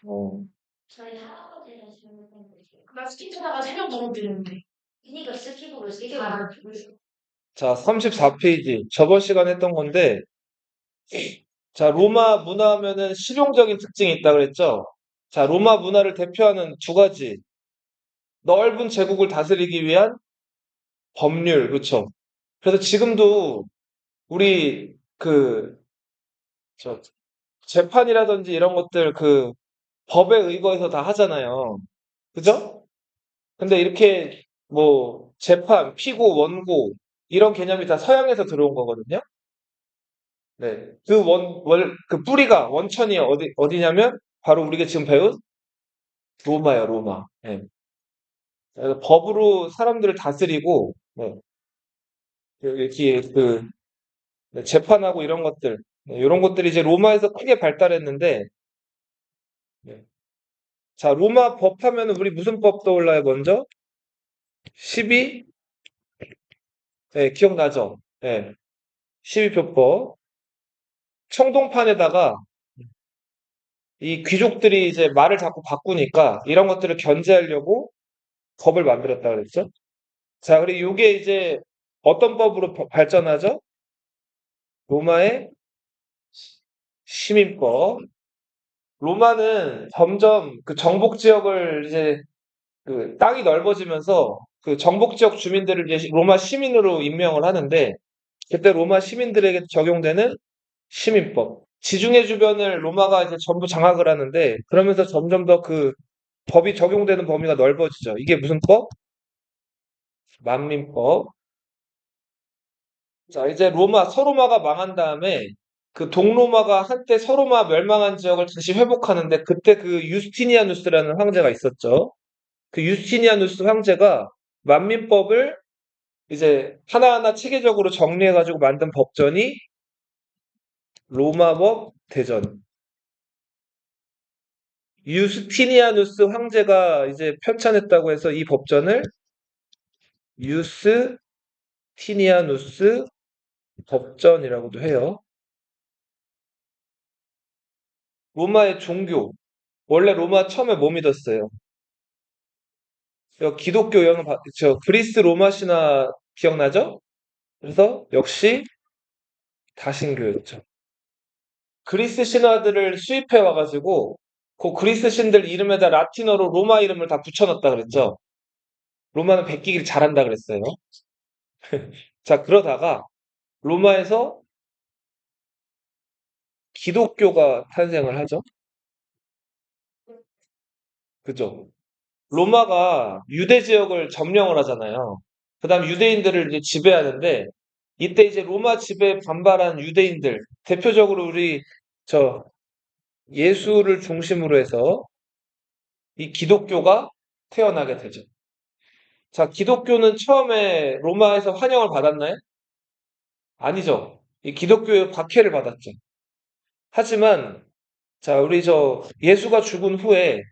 어. 저희 할아버지가 질문한 거지. 나 스키트다가 새벽 너무 뜨는데. 그니까 스키복을 쓰게 가지고. 자, 34페이지. 저번 시간에 했던 건데, 자, 로마 문화 하면은 실용적인 특징이 있다 그랬죠? 자, 로마 문화를 대표하는 두 가지. 넓은 제국을 다스리기 위한 법률, 그쵸? 그래서 지금도 우리 저, 재판이라든지 이런 것들 법에 의거해서 다 하잖아요. 그죠? 근데 이렇게 뭐 재판, 피고, 원고 이런 개념이 다 서양에서 들어온 거거든요. 네. 그 뿌리가 원천이 어디냐면 바로 우리가 지금 배운 로마예요, 로마. 네. 그래서 법으로 사람들을 다스리고, 네. 이렇게 네, 재판하고 이런 것들, 네, 이런 것들이 이제 로마에서 크게 발달했는데, 네. 자, 로마 법 하면은 우리 무슨 법 떠올라요, 먼저? 12? 네, 기억나죠? 네. 12표법. 청동판에다가 이 귀족들이 이제 말을 자꾸 바꾸니까 이런 것들을 견제하려고 법을 만들었다 그랬죠? 자, 그리고 이게 이제 어떤 법으로 발전하죠? 로마의 시민법. 로마는 점점 그 정복 지역을 이제 그 땅이 넓어지면서 그 정복 지역 주민들을 이제 로마 시민으로 임명을 하는데 그때 로마 시민들에게 적용되는 시민법. 지중해 주변을 로마가 이제 전부 장악을 하는데 그러면서 점점 더 법이 적용되는 범위가 넓어지죠. 이게 무슨 법? 만민법. 자, 이제 서로마가 망한 다음에 그 동로마가 한때 서로마 멸망한 지역을 다시 회복하는데 그때 그 유스티니아누스라는 황제가 있었죠. 그 유스티니아누스 황제가 만민법을 이제 하나하나 체계적으로 정리해가지고 만든 법전이 로마법 대전. 유스티니아누스 황제가 이제 편찬했다고 해서 이 법전을 유스티니아누스 법전이라고도 해요. 로마의 종교. 원래 로마 처음에 뭐 믿었어요? 기독교 영향을 그리스 로마 신화 기억나죠? 그래서 역시 다신교였죠. 그리스 신화들을 수입해 와가지고 그 그리스 신들 이름에다 라틴어로 로마 이름을 다 붙여놨다 그랬죠. 로마는 베끼기를 잘한다 그랬어요. 자, 그러다가 로마에서 기독교가 탄생을 하죠. 그죠? 로마가 유대 지역을 점령을 하잖아요. 그 다음 유대인들을 이제 지배하는데 이때 이제 로마 지배에 반발한 유대인들, 대표적으로 우리 저 예수를 중심으로 해서 이 기독교가 태어나게 되죠. 자, 기독교는 처음에 로마에서 환영을 받았나요? 아니죠. 이 기독교의 박해를 받았죠. 하지만 자, 우리 예수가 죽은 후에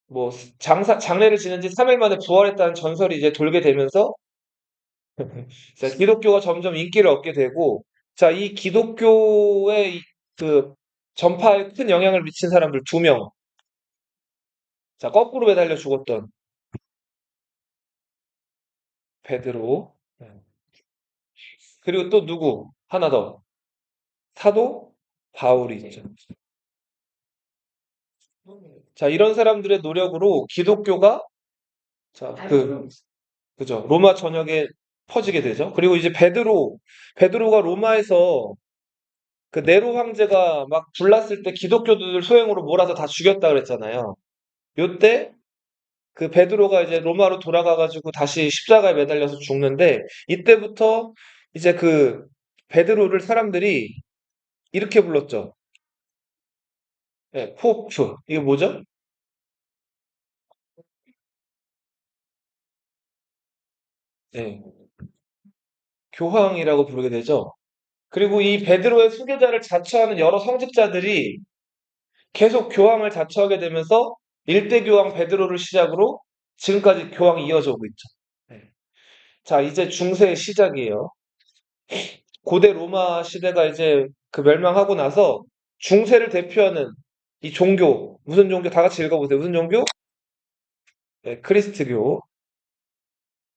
뭐 장례를 지낸 지 3일 만에 부활했다는 전설이 이제 돌게 되면서 자, 기독교가 점점 인기를 얻게 되고 자, 이 기독교의 그 전파에 큰 영향을 미친 사람들 두 명. 자, 거꾸로 매달려 죽었던 베드로. 네. 그리고 또 누구? 하나 더. 사도 바울이 있죠. 자, 이런 사람들의 노력으로 기독교가 자, 그죠. 로마 전역에 퍼지게 되죠. 그리고 이제 베드로가 로마에서 그 네로 황제가 막 불났을 때 기독교도들 소행으로 몰아서 다 죽였다 그랬잖아요. 요때 그 베드로가 이제 로마로 돌아가가지고 다시 십자가에 매달려서 죽는데 이때부터 이제 그 베드로를 사람들이 이렇게 불렀죠. 네, 포프. 이게 뭐죠? 네, 교황이라고 부르게 되죠. 그리고 이 베드로의 수계자를 자처하는 여러 성직자들이 계속 교황을 자처하게 되면서 일대 교황 베드로를 시작으로 지금까지 교황이 이어져 오고 있죠. 네. 자, 이제 중세의 시작이에요. 고대 로마 시대가 이제 그 멸망하고 나서 중세를 대표하는 이 종교, 무슨 종교? 다 같이 읽어보세요. 무슨 종교? 네, 크리스트교.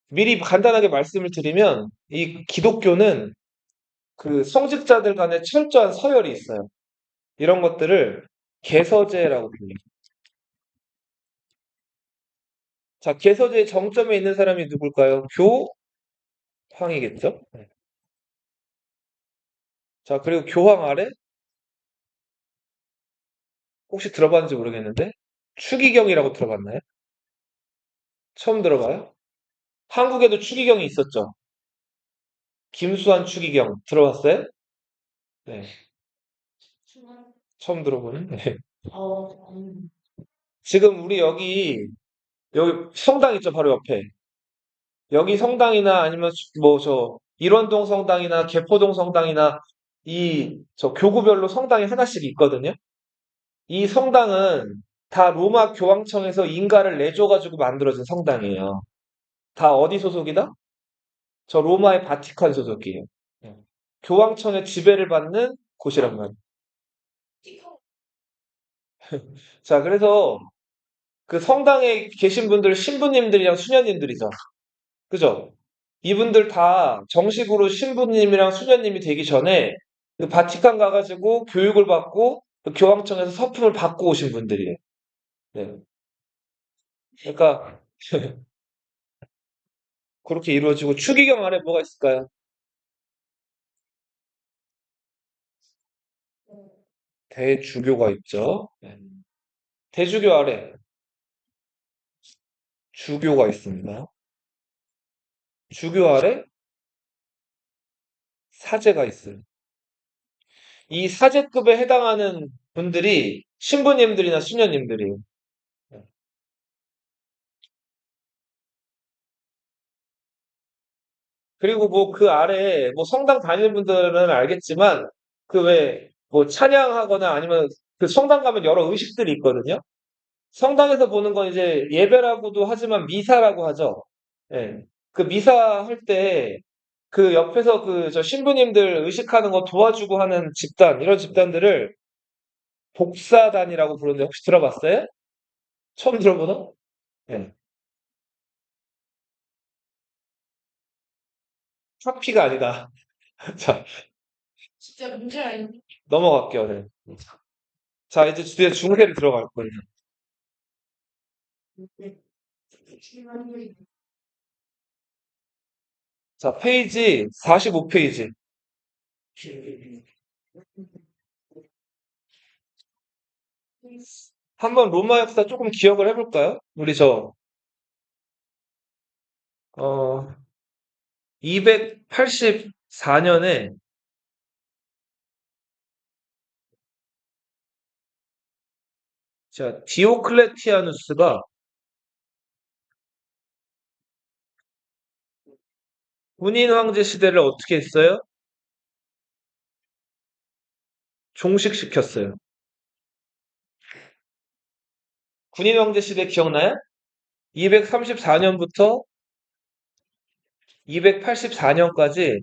미리 간단하게 말씀을 드리면, 이 기독교는 그 성직자들 간에 철저한 서열이 있어요. 이런 것들을 개서제라고 불립니다. 자, 개서제의 정점에 있는 사람이 누굴까요? 교황이겠죠? 네. 자, 그리고 교황 아래 혹시 들어봤는지 모르겠는데 추기경이라고 들어봤나요? 처음 들어봐요? 한국에도 추기경이 있었죠. 김수환 추기경 들어봤어요? 네, 중간, 처음 들어보는. 네. 어, 지금 우리 여기 성당 있죠, 바로 옆에. 여기 성당이나 아니면 뭐 저 일원동 성당이나 개포동 성당이나 이 저 교구별로 성당이 하나씩 있거든요. 이 성당은 다 로마 교황청에서 인가를 내줘가지고 만들어진 성당이에요. 다 어디 소속이다? 저 로마의 바티칸 소속이에요. 예. 교황청의 지배를 받는 곳이란 말이에요. 자, 그래서 그 성당에 계신 분들 신부님들이랑 수녀님들이죠. 그죠? 이분들 다 정식으로 신부님이랑 수녀님이 되기 전에 그 바티칸 가가지고 교육을 받고 그 교황청에서 서품을 받고 오신 분들이에요. 네. 그러니까 그렇게 이루어지고 추기경 안에 뭐가 있을까요? 대주교가 있죠. 네. 대주교 아래 주교가 있습니다. 주교 아래 사제가 있어요. 이 사제급에 해당하는 분들이 신부님들이나 수녀님들이에요. 네. 그리고 뭐 그 아래 뭐 성당 다니는 분들은 알겠지만 그 왜 뭐 찬양하거나 아니면 그 성당 가면 여러 의식들이 있거든요. 성당에서 보는 건 이제 예배라고도 하지만 미사라고 하죠. 예. 그 미사 할 때 그 옆에서 그 저 신부님들 의식하는 거 도와주고 하는 집단, 이런 집단들을 복사단이라고 부르는데 혹시 들어봤어요? 처음 들어보나? 예. 파피가 아니다. 자, 진짜 문제 아닌데? 넘어갈게요. 네. 자, 이제 드디어 중세를 들어갈 거예요. 자, 페이지 45페이지. 한번 로마 역사 조금 기억을 해볼까요? 우리 284년에, 자, 디오클레티아누스가 군인 황제 시대를 어떻게 했어요? 종식시켰어요. 군인 황제 시대 기억나요? 234년부터 284년까지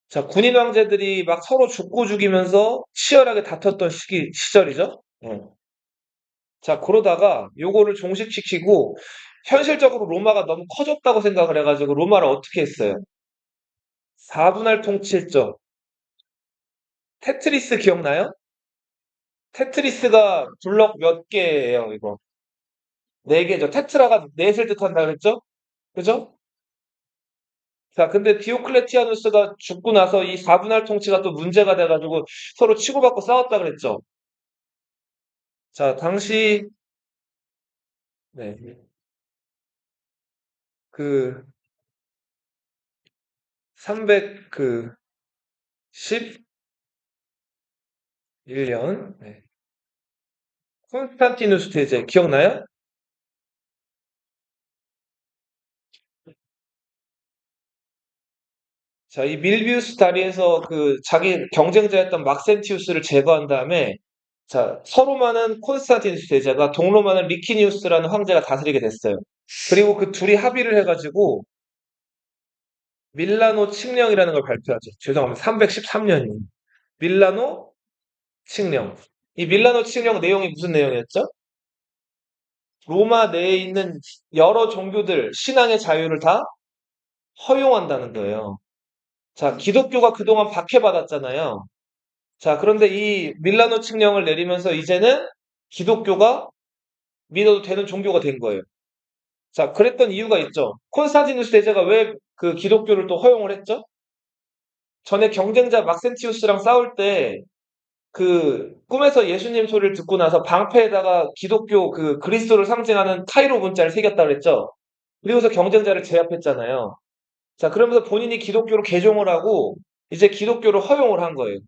자, 군인 황제들이 막 서로 죽고 죽이면서 치열하게 다퉜던 시절이죠. 자, 그러다가 요거를 종식시키고 현실적으로 로마가 너무 커졌다고 생각을 해가지고 로마를 어떻게 했어요? 4분할 통치했죠. 테트리스 기억나요? 테트리스가 블럭 몇 개예요, 이거? 네 개죠. 테트라가 넷을 뜻한다 그랬죠? 그죠? 자, 근데 디오클레티아누스가 죽고 나서 이 4분할 통치가 또 문제가 돼가지고 서로 치고받고 싸웠다 그랬죠? 자, 당시, 네, 그, 311년, 콘스탄티누스 대제, 기억나요? 자, 이 밀비우스 다리에서 그 자기 경쟁자였던 막센티우스를 제거한 다음에, 자, 서로마는 콘스탄티누스 대제가 동로마는 리키니우스라는 황제가 다스리게 됐어요. 그리고 그 둘이 합의를 해가지고 밀라노 칙령이라는 걸 발표하죠. 죄송합니다. 313년이에요. 밀라노 칙령. 이 밀라노 칙령 내용이 무슨 내용이었죠? 로마 내에 있는 여러 종교들, 신앙의 자유를 다 허용한다는 거예요. 자, 기독교가 그동안 박해받았잖아요. 자, 그런데 이 밀라노 칙령을 내리면서 이제는 기독교가 믿어도 되는 종교가 된 거예요. 자, 그랬던 이유가 있죠. 콘스탄티누스 대제가 왜 그 기독교를 또 허용을 했죠? 전에 경쟁자 막센티우스랑 싸울 때 그 꿈에서 예수님 소리를 듣고 나서 방패에다가 기독교 그 그리스도를 상징하는 카이로 문자를 새겼다 그랬죠. 그리고서 경쟁자를 제압했잖아요. 자, 그러면서 본인이 기독교로 개종을 하고 이제 기독교를 허용을 한 거예요.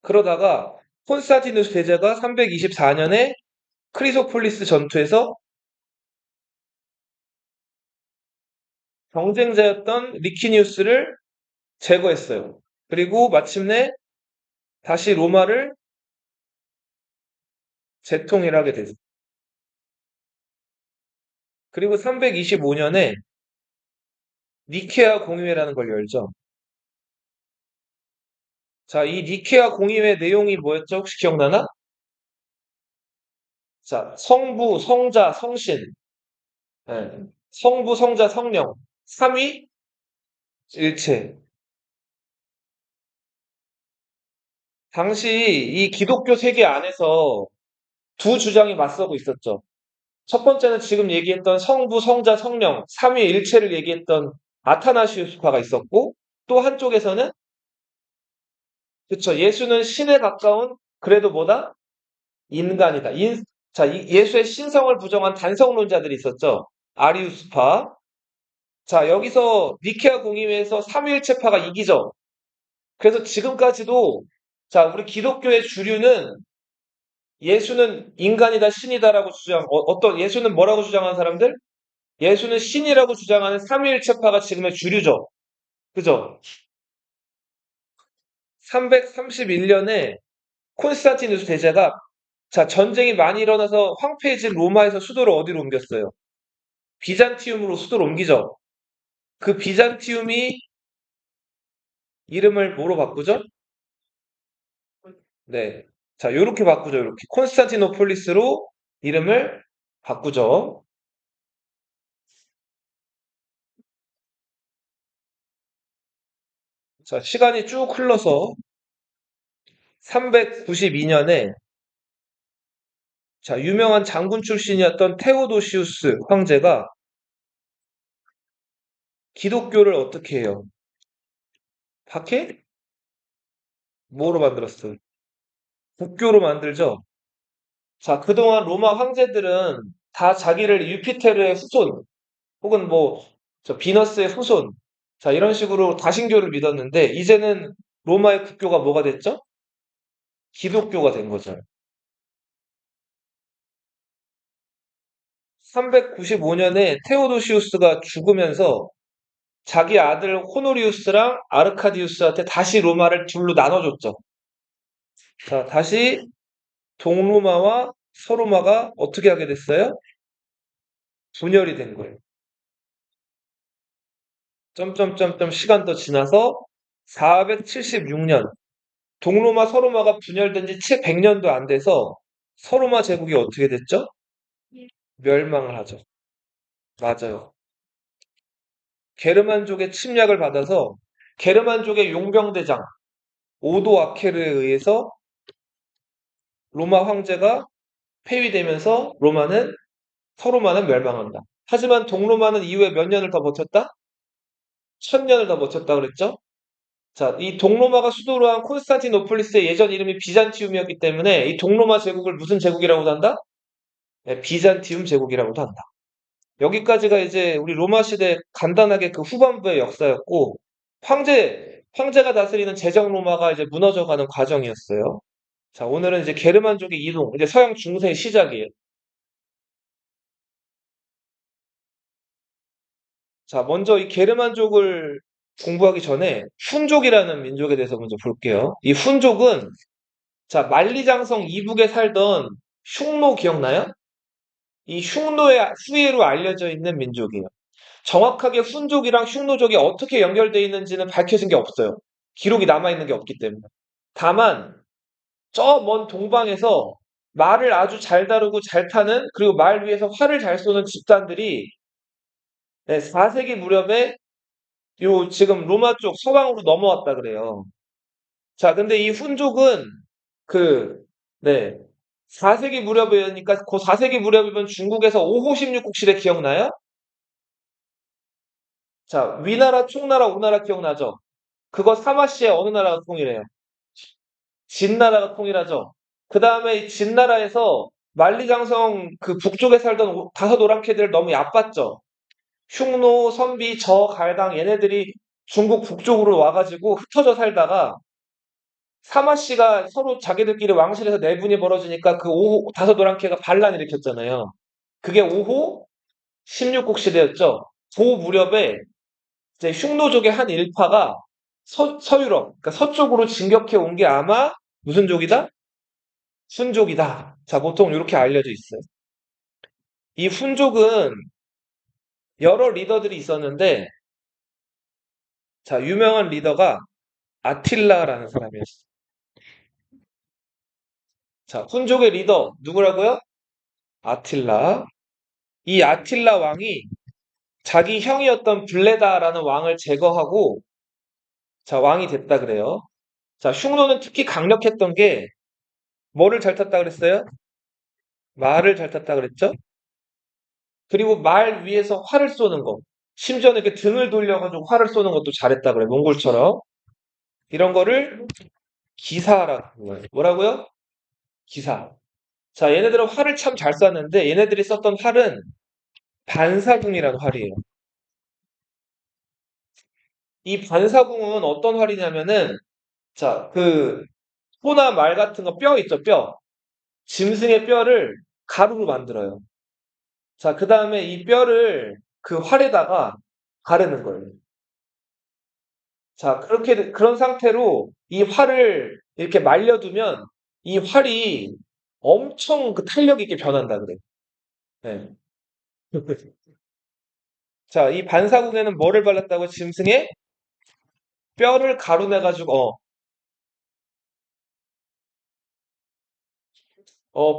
그러다가 콘스탄티누스 대제가 324년에 크리소폴리스 전투에서 경쟁자였던 리키니우스를 제거했어요. 그리고 마침내 다시 로마를 재통일 하게 됐어요. 그리고 325년에 니케아 공의회라는 걸 열죠. 자, 이 니케아 공의회 내용이 뭐였죠? 혹시 기억나나? 자, 성부, 성자, 성신, 예. 성부, 성자, 성령, 삼위 일체. 당시 이 기독교 세계 안에서 두 주장이 맞서고 있었죠. 첫 번째는 지금 얘기했던 성부, 성자, 성령, 삼위일체를 얘기했던 아타나시우스파가 있었고, 또 한쪽에서는 그쵸, 예수는 신에 가까운 그래도 뭐다? 인간이다. 자, 예수의 신성을 부정한 단성론자들이 있었죠. 아리우스파. 자, 여기서 니케아 공의회에서 삼위일체파가 이기죠. 그래서 지금까지도 자, 우리 기독교의 주류는 예수는 인간이다, 신이다라고 어떤 예수는 뭐라고 주장하는 사람들? 예수는 신이라고 주장하는 삼위일체파가 지금의 주류죠. 그죠? 331년에 콘스탄티누스 대제가 자, 전쟁이 많이 일어나서 황폐해진 로마에서 수도를 어디로 옮겼어요? 비잔티움으로 수도를 옮기죠. 그 비잔티움이 이름을 뭐로 바꾸죠? 네. 자, 요렇게 바꾸죠. 요렇게. 콘스탄티노폴리스로 이름을 바꾸죠. 자, 시간이 쭉 흘러서 392년에 자, 유명한 장군 출신이었던 테오도시우스 황제가 기독교를 어떻게 해요? 박해? 뭐로 만들었어요? 국교로 만들죠? 자, 그동안 로마 황제들은 다 자기를 유피테르의 후손, 혹은 뭐, 저 비너스의 후손, 자, 이런 식으로 다신교를 믿었는데, 이제는 로마의 국교가 뭐가 됐죠? 기독교가 된 거죠. 395년에 테오도시우스가 죽으면서 자기 아들 호노리우스랑 아르카디우스한테 다시 로마를 둘로 나눠줬죠. 자, 다시 동로마와 서로마가 어떻게 하게 됐어요? 분열이 된 거예요. 점점점점 시간 더 지나서 476년 동로마 서로마가 분열된 지 채 100년도 안 돼서 서로마 제국이 어떻게 됐죠? 멸망을 하죠. 맞아요. 게르만족의 침략을 받아서 게르만족의 용병대장 오도 아케르에 의해서 로마 황제가 폐위되면서 서로마는 멸망한다. 하지만 동로마는 이후에 몇 년을 더 버텼다? 1000년을 더 버텼다 그랬죠? 자, 이 동로마가 수도로 한 콘스탄티노플리스의 예전 이름이 비잔티움이었기 때문에 이 동로마 제국을 무슨 제국이라고도 한다? 네, 비잔티움 제국이라고도 한다. 여기까지가 이제 우리 로마 시대 간단하게 그 후반부의 역사였고, 황제가 다스리는 제정 로마가 이제 무너져가는 과정이었어요. 자, 오늘은 이제 게르만족의 이동, 이제 서양 중세의 시작이에요. 자, 먼저 이 게르만족을 공부하기 전에 훈족이라는 민족에 대해서 먼저 볼게요. 이 훈족은 자, 만리장성 이북에 살던 흉노 기억나요? 이 흉노의 후예로 알려져 있는 민족이에요. 정확하게 훈족이랑 흉노족이 어떻게 연결되어 있는지는 밝혀진 게 없어요. 기록이 남아있는 게 없기 때문에. 다만 저 먼 동방에서 말을 아주 잘 다루고 잘 타는, 그리고 말 위에서 활을 잘 쏘는 집단들이 4세기 무렵에 요 지금 로마 쪽 서방으로 넘어왔다 그래요. 자, 근데 이 훈족은 그, 네, 4세기 무렵이니까 그 4세기 무렵이면 중국에서 5호 16국 시대 기억나요? 자, 위나라, 총나라, 오나라 기억나죠? 그거 사마시에 어느 나라가 통일해요? 진나라가 통일하죠. 그 다음에 이 진나라에서 만리장성 그 북쪽에 살던 다섯 오랑캐들 너무 얕봤죠. 흉노, 선비, 저, 갈당 얘네들이 중국 북쪽으로 와가지고 흩어져 살다가 사마씨가 서로 자기들끼리 왕실에서 내분이 벌어지니까 그 다섯 오랑캐가 반란 일으켰잖아요. 그게 5호 16국 시대였죠. 그 무렵에 이제 흉노족의 한 일파가 서유럽, 그러니까 서쪽으로 진격해 온 게 아마 무슨 족이다? 훈족이다. 자, 보통 이렇게 알려져 있어요. 이 훈족은 여러 리더들이 있었는데, 자, 유명한 리더가 아틸라라는 사람이었어요. 자, 훈족의 리더 누구라고요? 아틸라. 이 아틸라 왕이 자기 형이었던 블레다라는 왕을 제거하고, 자, 왕이 됐다 그래요. 자, 흉노는 특히 강력했던 게 뭐를 잘 탔다 그랬어요? 말을 잘 탔다 그랬죠? 그리고 말 위에서 활을 쏘는 거. 심지어는 이렇게 등을 돌려가지고 활을 쏘는 것도 잘했다 그래, 몽골처럼. 이런 거를 기사라고 해요. 뭐라고요? 기사. 자, 얘네들은 활을 참 잘 쐈는데 얘네들이 썼던 활은 반사궁이라는 활이에요. 이 반사궁은 어떤 활이냐면은, 자, 그 소나 말 같은 거 뼈 있죠, 뼈. 짐승의 뼈를 가루로 만들어요. 자, 그 다음에 이 뼈를 그 활에다가 가르는 거예요. 자, 그런 상태로 이 활을 이렇게 말려두면 이 활이 엄청 그 탄력 있게 변한다 그래. 네. 자, 이 반사국에는 뭐를 발랐다고? 짐승의 뼈를 가루내가지고,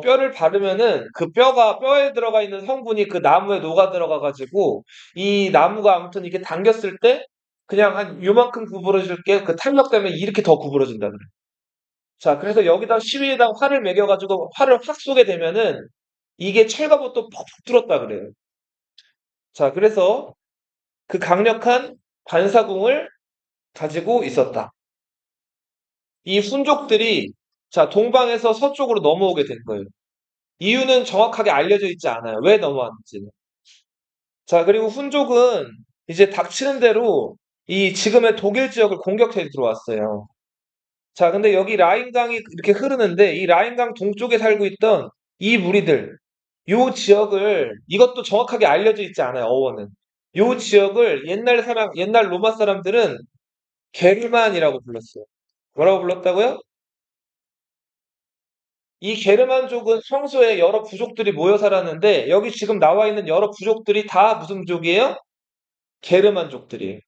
뼈를 바르면은 그 뼈에 들어가 있는 성분이 그 나무에 녹아 들어가가지고 이 나무가 아무튼 이렇게 당겼을 때 그냥 한 요만큼 구부러질 게 그 탄력 때문에 이렇게 더 구부러진다 그래. 자, 그래서 여기다 시위에다 활을 매겨가지고 활을 확 쏘게 되면은 이게 철갑옷도 퍽 뚫었다 그래요. 자, 그래서 그 강력한 반사궁을 가지고 있었다. 이 훈족들이 자, 동방에서 서쪽으로 넘어오게 된 거예요. 이유는 정확하게 알려져 있지 않아요. 왜 넘어왔는지는. 자, 그리고 훈족은 이제 닥치는 대로 이 지금의 독일 지역을 공격해 들어왔어요. 자, 근데 여기 라인강이 이렇게 흐르는데 이 라인강 동쪽에 살고 있던 이 무리들, 요 지역을 이것도 정확하게 알려져 있지 않아요. 어원은. 요 지역을 옛날 로마 사람들은 게르만이라고 불렀어요. 뭐라고 불렀다고요? 이 게르만족은 평소에 여러 부족들이 모여 살았는데 여기 지금 나와 있는 여러 부족들이 다 무슨 부족이에요? 게르만족들이에요.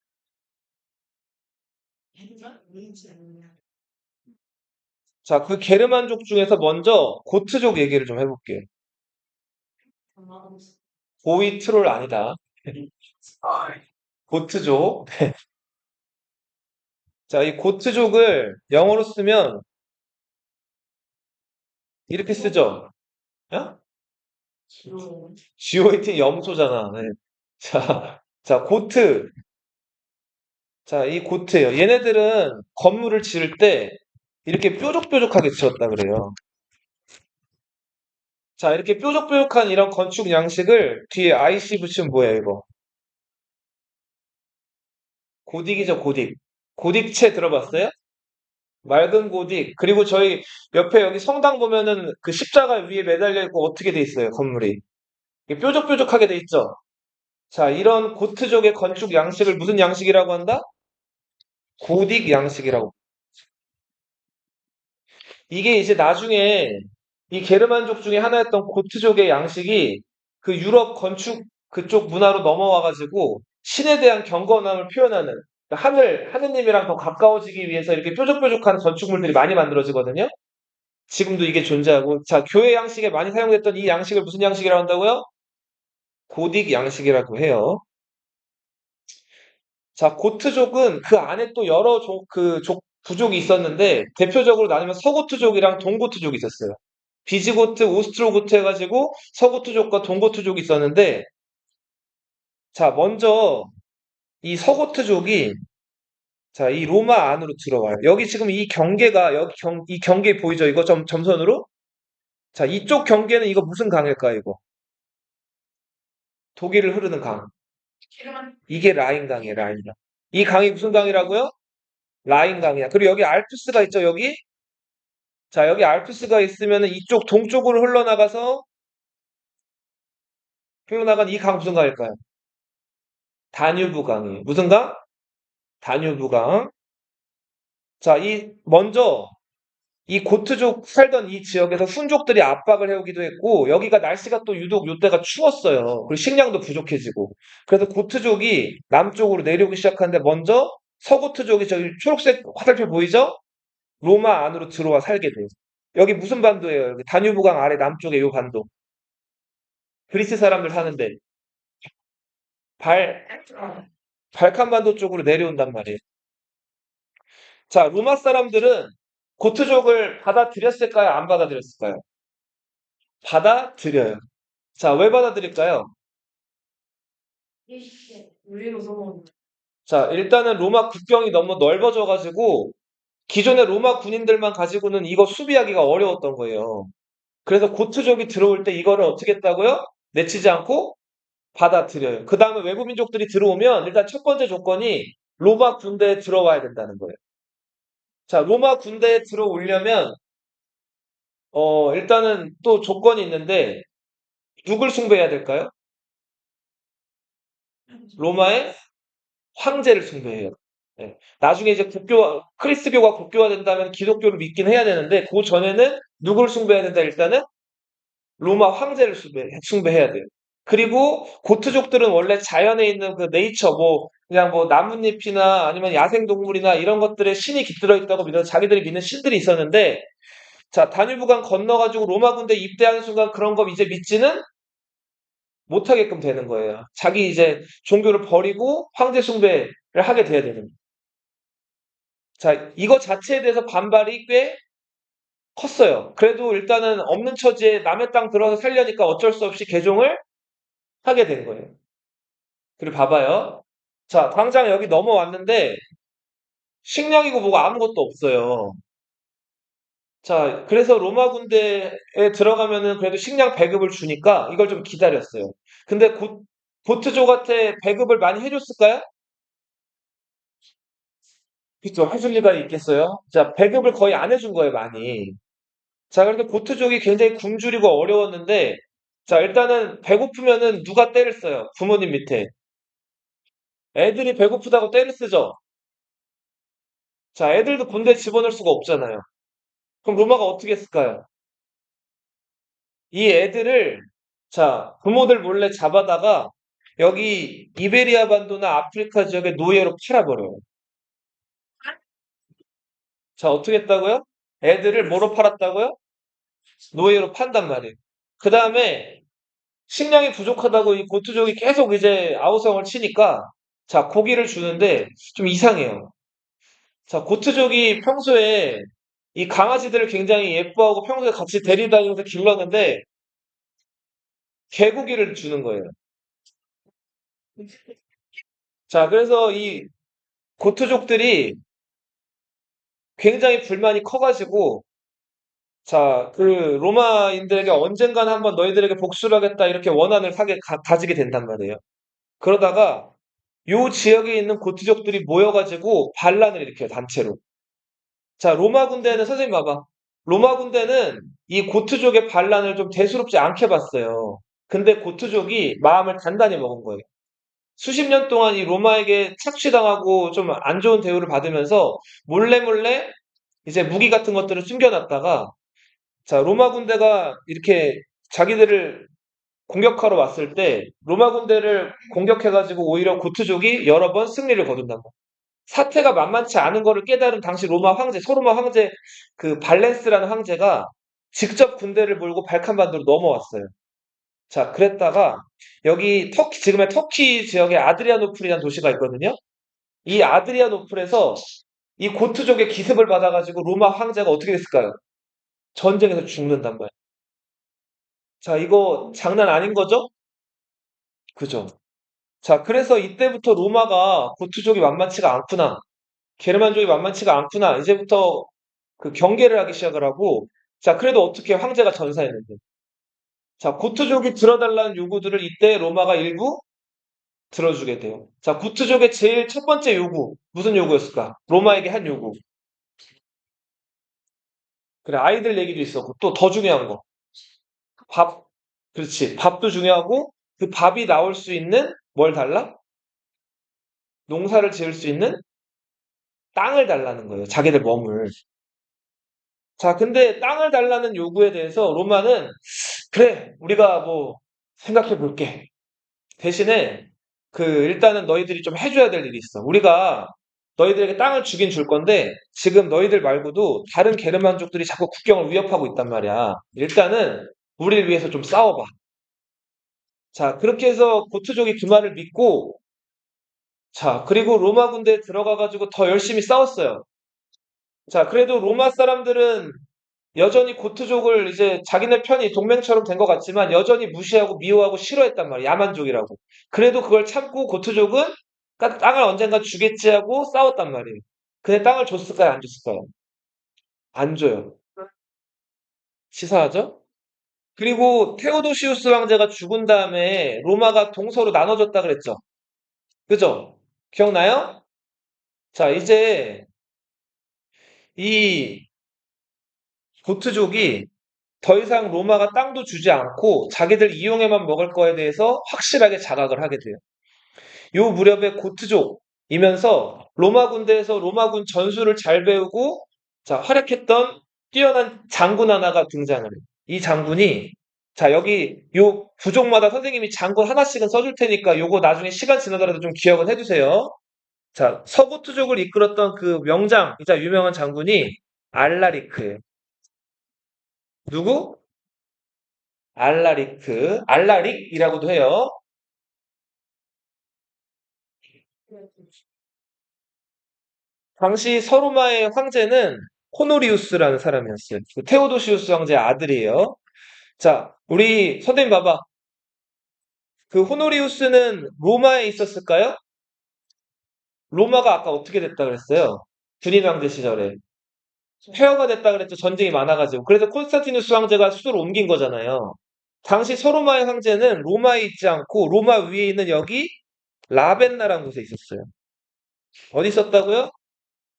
자, 그 게르만족 중에서 먼저 고트족 얘기를 좀 해볼게요. 고이 트롤 아니다. 고트족. 자, 이 고트족을 영어로 쓰면 이렇게 쓰죠. 어? GOAT 염소잖아. 네. 자, 고트. 자, 이 고트예요. 얘네들은 건물을 지을 때 이렇게 뾰족뾰족하게 지었다 그래요. 자, 이렇게 뾰족뾰족한 이런 건축 양식을 뒤에 IC 붙이면 뭐예요, 이거? 고딕이죠, 고딕. 고딕체 들어봤어요? 맑은 고딕. 그리고 저희 옆에 여기 성당 보면은 그 십자가 위에 매달려 있고 어떻게 돼 있어요, 건물이. 이게 뾰족뾰족하게 돼 있죠? 자, 이런 고트족의 건축 양식을 무슨 양식이라고 한다? 고딕 양식이라고. 이게 이제 나중에 이 게르만족 중에 하나였던 고트족의 양식이 그 유럽 건축 그쪽 문화로 넘어와가지고 신에 대한 경건함을 표현하는 그러니까 하느님이랑 더 가까워지기 위해서 이렇게 뾰족뾰족한 건축물들이 많이 만들어지거든요. 지금도 이게 존재하고, 자, 교회 양식에 많이 사용됐던 이 양식을 무슨 양식이라고 한다고요? 고딕 양식이라고 해요. 자, 고트족은 그 안에 또 여러 부족이 있었는데, 대표적으로 나누면 서고트족이랑 동고트족이 있었어요. 비지고트, 오스트로고트 해가지고 서고트족과 동고트족이 있었는데, 자, 먼저 이 서고트족이, 자, 이 로마 안으로 들어와요. 여기 지금 이 경계가, 이 경계 보이죠? 이거 점선으로? 자, 이쪽 경계는 이거 무슨 강일까요, 이거? 독일을 흐르는 강. 이게 라인 강이에요, 라인 강. 이 강이 무슨 강이라고요? 라인 강이야. 그리고 여기 알프스가 있죠, 여기? 자, 여기 알프스가 있으면은 이쪽 동쪽으로 흘러나간 이 강 무슨 강일까요? 다뉴브 강이에요. 무슨 강? 다뉴브 강. 자, 먼저, 이 고트족 살던 이 지역에서 훈족들이 압박을 해오기도 했고, 여기가 날씨가 또 유독 요때가 추웠어요. 그리고 식량도 부족해지고. 그래서 고트족이 남쪽으로 내려오기 시작하는데, 먼저 서고트족이 저기 초록색 화살표 보이죠? 로마 안으로 들어와 살게 돼요. 여기 무슨 반도예요? 여기 다뉴브강 아래 남쪽에 요 반도. 그리스 사람들 사는데 발 발칸 반도 쪽으로 내려온단 말이에요. 자, 로마 사람들은 고트족을 받아들였을까요? 안 받아들였을까요? 받아들여요. 자, 왜 받아들일까요? 자, 일단은 로마 국경이 너무 넓어져가지고 기존의 로마 군인들만 가지고는 이거 수비하기가 어려웠던 거예요. 그래서 고트족이 들어올 때 이거를 어떻게 했다고요? 내치지 않고 받아들여요. 그 다음에 외부 민족들이 들어오면 일단 첫 번째 조건이 로마 군대에 들어와야 된다는 거예요. 자, 로마 군대에 들어오려면 일단은 또 조건이 있는데 누굴 숭배해야 될까요? 로마의 황제를 숭배해요. 네. 나중에 이제 크리스교가 국교화된다면 기독교를 믿긴 해야 되는데 그 전에는 누굴 숭배해야 된다 일단은 로마 황제를 숭배해야 돼요. 그리고 고트족들은 원래 자연에 있는 그 네이처 그냥 나뭇잎이나 아니면 야생동물이나 이런 것들에 신이 깃들어 있다고 믿어 자기들이 믿는 신들이 있었는데 자, 다뉴브강 건너가지고 로마 군대 입대하는 순간 그런 거 이제 믿지는 못하게끔 되는 거예요. 자기 이제 종교를 버리고 황제 숭배를 하게 돼야 되는 거예요. 자, 이거 자체에 대해서 반발이 꽤 컸어요. 그래도 일단은 없는 처지에 남의 땅 들어서 살려니까 어쩔 수 없이 개종을 하게 된 거예요. 그리고 봐봐요. 자, 당장 여기 넘어왔는데 식량이고 뭐가 아무것도 없어요. 자, 그래서 로마 군대에 들어가면은 그래도 식량 배급을 주니까 이걸 좀 기다렸어요. 근데 고트족한테 배급을 많이 해줬을까요? 그쵸. 해줄 리가 있겠어요? 자, 배급을 거의 안 해준 거예요, 많이. 자, 그런데 고트족이 굉장히 굶주리고 어려웠는데, 자, 일단은 배고프면은 누가 떼를 써요? 부모님 밑에. 애들이 배고프다고 떼를 쓰죠? 자, 애들도 군대에 집어넣을 수가 없잖아요. 그럼 로마가 어떻게 했을까요? 이 애들을, 자, 부모들 몰래 잡아다가 여기 이베리아 반도나 아프리카 지역의 노예로 팔아버려요. 자, 어떻게 했다고요? 애들을 뭐로 팔았다고요? 노예로 판단 말이에요. 그 다음에 식량이 부족하다고 이 고투족이 계속 이제 아우성을 치니까 자, 고기를 주는데 좀 이상해요. 자, 고투족이 평소에 이 강아지들을 굉장히 예뻐하고 평소에 같이 데리다니면서 길렀는데 개고기를 주는 거예요. 자, 그래서 이 고투족들이 굉장히 불만이 커가지고 자, 그 로마인들에게 언젠가는 한번 너희들에게 복수를 하겠다 이렇게 원한을 가지게 된단 말이에요. 그러다가 요 지역에 있는 고트족들이 모여가지고 반란을 일으켜요, 단체로. 자, 로마 군대는 선생님 봐봐. 로마 군대는 이 고트족의 반란을 좀 대수롭지 않게 봤어요. 근데 고트족이 마음을 단단히 먹은 거예요. 수십 년 동안 이 로마에게 착취당하고 좀 안 좋은 대우를 받으면서 몰래 몰래 이제 무기 같은 것들을 숨겨놨다가 자, 로마 군대가 이렇게 자기들을 공격하러 왔을 때 로마 군대를 공격해가지고 오히려 고트족이 여러 번 승리를 거둔단 말이에요. 사태가 만만치 않은 거를 깨달은 당시 로마 황제, 소로마 황제 그 발렌스라는 황제가 직접 군대를 몰고 발칸반도로 넘어왔어요. 자, 그랬다가 여기 터키, 지금의 터키 지역에 아드리아노플이라는 도시가 있거든요. 이 아드리아노플에서 이 고트족의 기습을 받아가지고 로마 황제가 어떻게 됐을까요? 전쟁에서 죽는단 말이에요. 자, 이거 장난 아닌 거죠? 그죠? 자, 그래서 이때부터 로마가 고트족이 만만치가 않구나. 게르만족이 만만치가 않구나. 이제부터 그 경계를 하기 시작을 하고, 자, 그래도 어떻게 황제가 전사했는데. 자, 고트족이 들어달라는 요구들을 이때 로마가 일부 들어주게 돼요. 자, 고트족의 제일 첫 번째 요구, 무슨 요구였을까? 로마에게 한 요구. 그래, 아이들 얘기도 있었고, 또 더 중요한 거. 밥, 그렇지. 밥도 중요하고, 그 밥이 나올 수 있는 뭘 달라? 농사를 지을 수 있는 땅을 달라는 거예요. 자기들 몸을. 자, 근데 땅을 달라는 요구에 대해서 로마는 그래, 우리가 뭐 생각해 볼게. 대신에 그 일단은 너희들이 좀 해줘야 될 일이 있어. 우리가 너희들에게 땅을 주긴 줄 건데 지금 너희들 말고도 다른 게르만족들이 자꾸 국경을 위협하고 있단 말이야. 일단은 우리를 위해서 좀 싸워봐. 자, 그렇게 해서 고트족이 그 말을 믿고 자, 그리고 로마 군대에 들어가가지고 더 열심히 싸웠어요. 자, 그래도 로마 사람들은 여전히 고트족을 이제 자기네 편이 동맹처럼 된 것 같지만 여전히 무시하고 미워하고 싫어했단 말이야. 야만족이라고. 그래도 그걸 참고 고트족은 땅을 언젠가 주겠지 하고 싸웠단 말이에요. 근데 땅을 줬을까요? 안 줬을까요? 안 줘요. 치사하죠? 그리고 테오도시우스 왕제가 죽은 다음에 로마가 동서로 나눠졌다 그랬죠. 그죠? 기억나요? 자, 이제 이 고트족이 더 이상 로마가 땅도 주지 않고 자기들 이용해만 먹을 거에 대해서 확실하게 자각을 하게 돼요. 요 무렵에 고트족이면서 로마 군대에서 로마군 전술을 잘 배우고 자, 활약했던 뛰어난 장군 하나가 등장을 해요. 이 장군이 자, 여기 요 부족마다 선생님이 장군 하나씩은 써줄 테니까 요거 나중에 시간 지나더라도 좀 기억은 해두세요. 자, 서고트족을 이끌었던 그 명장이자 유명한 장군이 알라리크예요. 누구? 알라리크, 알라릭이라고도 해요. 당시 서로마의 황제는 호노리우스라는 사람이었어요. 그 테오도시우스 황제의 아들이에요. 자, 우리 선생님 봐봐. 그 호노리우스는 로마에 있었을까요? 로마가 아까 어떻게 됐다 그랬어요? 준인 황제 시절에. 폐허가 됐다 그랬죠. 전쟁이 많아가지고. 그래서 콘스탄티누스 황제가 수도를 옮긴 거잖아요. 당시 서로마의 황제는 로마에 있지 않고 로마 위에 있는 여기 라벤나라는 곳에 있었어요. 어디 있었다고요?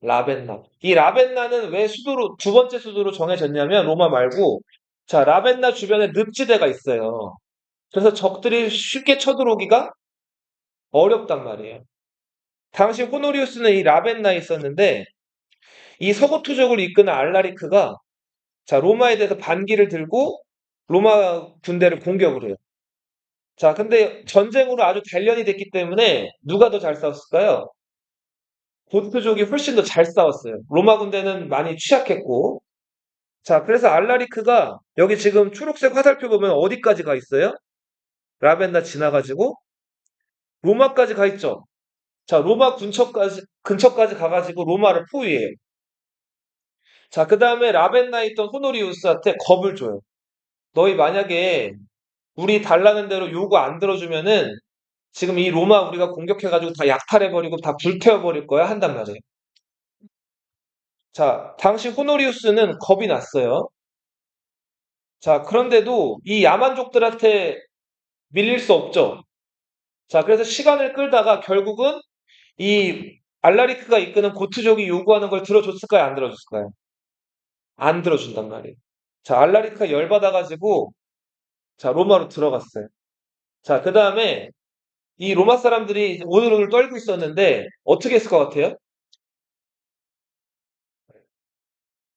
라벤나. 이 라벤나는 왜 수도로, 두 번째 수도로 정해졌냐면, 로마 말고, 자, 라벤나 주변에 늪지대가 있어요. 그래서 적들이 쉽게 쳐들어오기가 어렵단 말이에요. 당시 호노리우스는 이 라벤나에 있었는데, 이 서고투족을 이끄는 알라리크가, 자, 로마에 대해서 반기를 들고, 로마 군대를 공격을 해요. 자, 근데 전쟁으로 아주 단련이 됐기 때문에, 누가 더 잘 싸웠을까요? 고트족이 훨씬 더 잘 싸웠어요. 로마 군대는 많이 취약했고, 자, 그래서 알라리크가 여기 지금 초록색 화살표 보면 어디까지 가 있어요? 라벤나 지나가지고 로마까지 가 있죠. 자, 로마 근처까지 가가지고 로마를 포위해요. 자, 그 다음에 라벤나에 있던 호노리우스한테 겁을 줘요. 너희 만약에 우리 달라는 대로 요구 안 들어주면은 지금 이 로마 우리가 공격해가지고 다 약탈해버리고 다 불태워버릴 거야 한단 말이에요. 자, 당시 호노리우스는 겁이 났어요. 자, 그런데도 이 야만족들한테 밀릴 수 없죠. 자, 그래서 시간을 끌다가 결국은 이 알라리크가 이끄는 고트족이 요구하는 걸 들어줬을까요? 안 들어줬을까요? 안 들어준단 말이에요. 자, 알라리크가 열받아가지고, 자, 로마로 들어갔어요. 자, 그 다음에 이 로마 사람들이 이제 오들오들 떨고 있었는데, 어떻게 했을 것 같아요?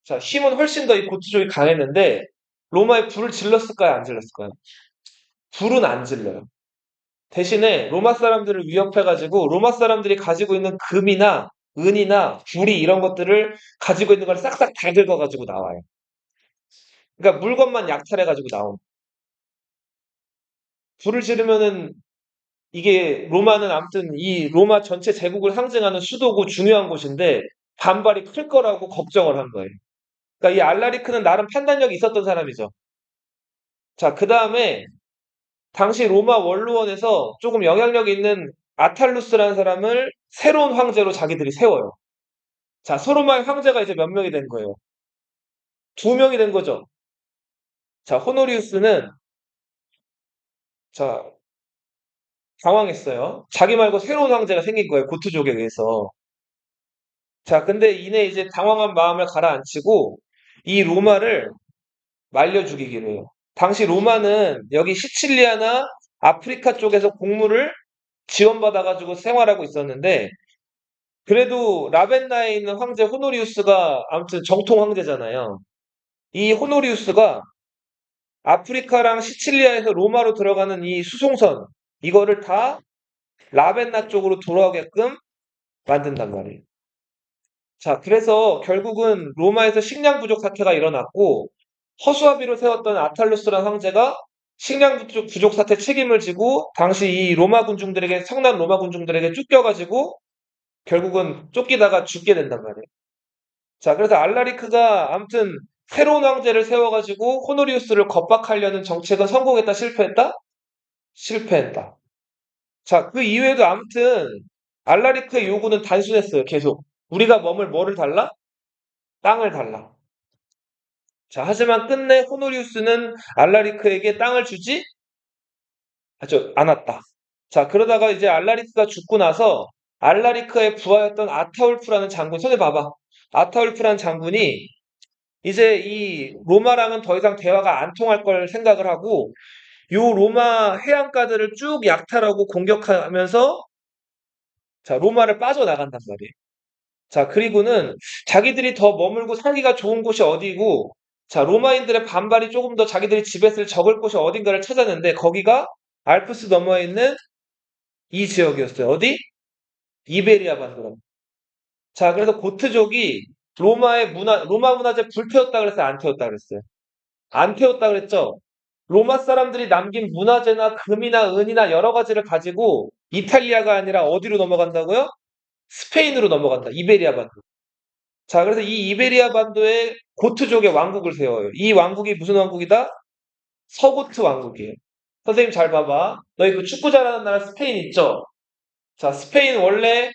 자, 힘은 훨씬 더 이 고트족이 강했는데, 로마에 불을 질렀을까요? 안 질렀을까요? 불은 안 질러요. 대신에 로마 사람들을 위협해가지고 로마 사람들이 가지고 있는 금이나 은이나 불이 이런 것들을 가지고 있는 걸 싹싹 다 긁어가지고 나와요. 그러니까 물건만 약탈해가지고 나온. 불을 지르면은 이게 로마는 아무튼 이 로마 전체 제국을 상징하는 수도고 중요한 곳인데 반발이 클 거라고 걱정을 한 거예요. 그러니까 이 알라리크는 나름 판단력이 있었던 사람이죠. 자, 그 다음에 당시 로마 원로원에서 조금 영향력 있는 아탈루스라는 사람을 새로운 황제로 자기들이 세워요. 자, 소로마의 황제가 이제 몇 명이 된 거예요? 두 명이 된 거죠. 자, 호노리우스는 자, 당황했어요. 자기 말고 새로운 황제가 생긴 거예요. 고트족에 의해서. 자, 근데 이내 이제 당황한 마음을 가라앉히고 이 로마를 말려 죽이기로 해요. 당시 로마는 여기 시칠리아나 아프리카 쪽에서 곡물을 지원받아가지고 생활하고 있었는데 그래도 라벤나에 있는 황제 호노리우스가 아무튼 정통 황제잖아요. 이 호노리우스가 아프리카랑 시칠리아에서 로마로 들어가는 이 수송선 이거를 다 라벤나 쪽으로 돌아오게끔 만든단 말이에요. 자, 그래서 결국은 로마에서 식량 부족 사태가 일어났고 허수아비로 세웠던 아탈루스라는 황제가 식량 부족 사태 책임을 지고 당시 이 로마 군중들에게 성난 로마 군중들에게 쫓겨가지고 결국은 쫓기다가 죽게 된단 말이에요. 자, 그래서 알라리크가 아무튼 새로운 황제를 세워가지고 호노리우스를 겁박하려는 정책은 성공했다, 실패했다? 실패했다. 자, 그 이외에도 아무튼 알라리크의 요구는 단순했어요, 계속. 우리가 뭐를 달라? 땅을 달라. 자, 하지만 끝내 호노리우스는 알라리크에게 땅을 주지 않았다. 자, 그러다가 이제 알라리크가 죽고 나서 알라리크의 부하였던 아타울프라는 장군, 손에 봐봐. 아타울프라는 장군이 이제 이 로마랑은 더 이상 대화가 안 통할 걸 생각을 하고 요 로마 해안가들을 쭉 약탈하고 공격하면서 자, 로마를 빠져나간단 말이에요. 자, 그리고는 자기들이 더 머물고 살기가 좋은 곳이 어디고 자, 로마인들의 반발이 조금 더 자기들이 지배를 적을 곳이 어딘가를 찾았는데 거기가 알프스 너머에 있는 이 지역이었어요. 어디? 이베리아 반도. 자, 그래서 고트족이 로마 문화재 불태웠다 그랬어요? 안 태웠다 그랬어요? 안 태웠다 그랬죠? 로마 사람들이 남긴 문화재나 금이나 은이나 여러 가지를 가지고 이탈리아가 아니라 어디로 넘어간다고요? 스페인으로 넘어간다. 이베리아 반도. 자, 그래서 이 이베리아 반도에 고트족의 왕국을 세워요. 이 왕국이 무슨 왕국이다? 서고트 왕국이에요. 선생님 잘 봐봐. 너희 그 축구 잘하는 나라 스페인 있죠? 자, 스페인 원래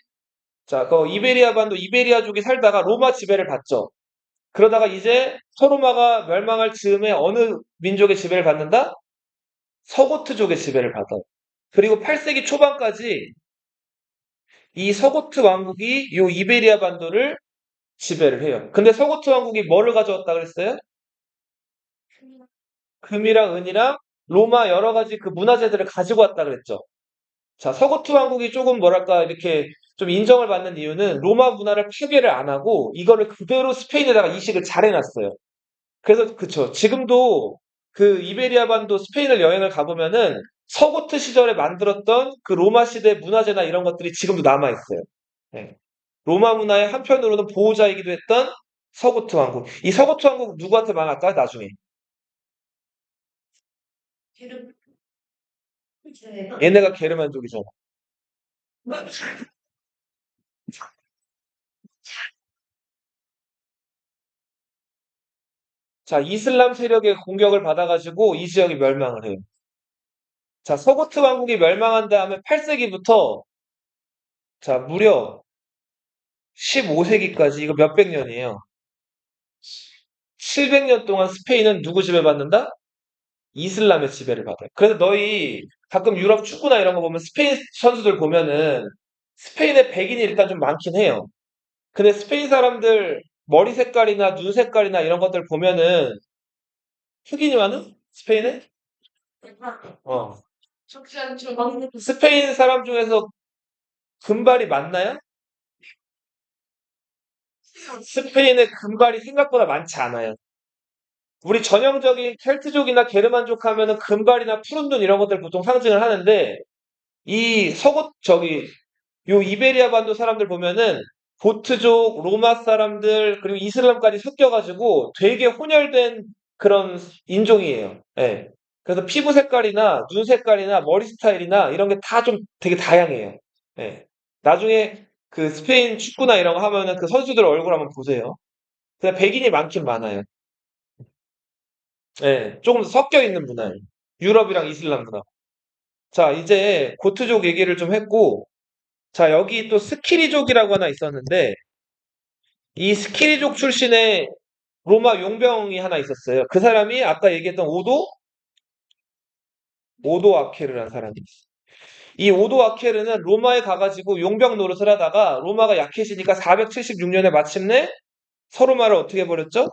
자, 그 이베리아 반도 이베리아족이 살다가 로마 지배를 받죠. 그러다가 이제 서로마가 멸망할 즈음에 어느 민족의 지배를 받는다? 서고트족의 지배를 받아요. 그리고 8세기 초반까지 이 서고트 왕국이 이 이베리아 반도를 지배를 해요. 근데 서고트 왕국이 뭐를 가져왔다 그랬어요? 금이랑 은이랑 로마 여러 가지 그 문화재들을 가지고 왔다 그랬죠. 자, 서고트 왕국이 조금 뭐랄까 이렇게 좀 인정을 받는 이유는 로마 문화를 파괴를 안 하고 이거를 그대로 스페인에다가 이식을 잘 해놨어요. 그래서 그쵸. 지금도 그 이베리아 반도 스페인을 여행을 가보면은 서고트 시절에 만들었던 그 로마 시대 문화재나 이런 것들이 지금도 남아있어요. 네. 로마 문화의 한편으로는 보호자이기도 했던 서고트 왕국. 이 서고트 왕국 누구한테 망할까? 나중에. 얘네가 게르만족이잖아. 자, 이슬람 세력의 공격을 받아가지고 이 지역이 멸망을 해요. 자, 서고트 왕국이 멸망한 다음에 8세기부터 자, 무려 15세기까지 이거 몇백 년이에요. 700년 동안 스페인은 누구 지배받는다? 이슬람의 지배를 받아요. 그래서 너희 가끔 유럽 축구나 이런 거 보면 스페인 선수들 보면은 스페인의 백인이 일단 좀 많긴 해요. 근데 스페인 사람들 머리 색깔이나 눈 색깔이나 이런 것들 보면은 흑인이 많은? 스페인에? 어. 스페인 사람 중에서 금발이 많나요? 스페인의 금발이 생각보다 많지 않아요. 우리 전형적인 켈트족이나 게르만족 하면은 금발이나 푸른 눈 이런 것들 보통 상징을 하는데 이 요 이베리아 반도 사람들 보면은 고트족, 로마 사람들 그리고 이슬람까지 섞여가지고 되게 혼혈된 그런 인종이에요. 예. 그래서 피부 색깔이나 눈 색깔이나 머리 스타일이나 이런 게 다 좀 되게 다양해요. 예. 나중에 그 스페인 축구나 이런 거 하면은 그 선수들 얼굴 한번 보세요. 그냥 백인이 많긴 많아요. 예. 조금 섞여 있는 문화예요. 유럽이랑 이슬람 문화. 자, 이제 고트족 얘기를 좀 했고, 자, 여기 또 스키리족이라고 하나 있었는데, 이 스키리족 출신의 로마 용병이 하나 있었어요. 그 사람이 아까 얘기했던 오도 아케르라는 사람이 있어요. 이 오도 아케르는 로마에 가가지고 용병 노릇을 하다가 로마가 약해지니까 476년에 마침내 서로마를 어떻게 해버렸죠?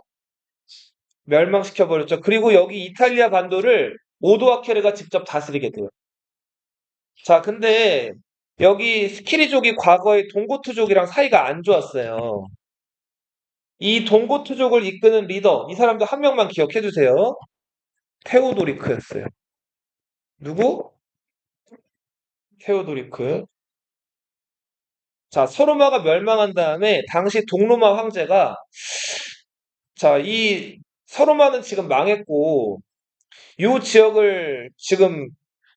멸망시켜버렸죠. 그리고 여기 이탈리아 반도를 오도 아케르가 직접 다스리게 돼요. 자, 근데 여기 스키리족이 과거에 동고트족이랑 사이가 안 좋았어요. 이 동고트족을 이끄는 리더, 이 사람도 한 명만 기억해 주세요. 테오도리크였어요. 누구? 테오도리크. 자, 서로마가 멸망한 다음에 당시 동로마 황제가 자, 이 서로마는 지금 망했고 이 지역을 지금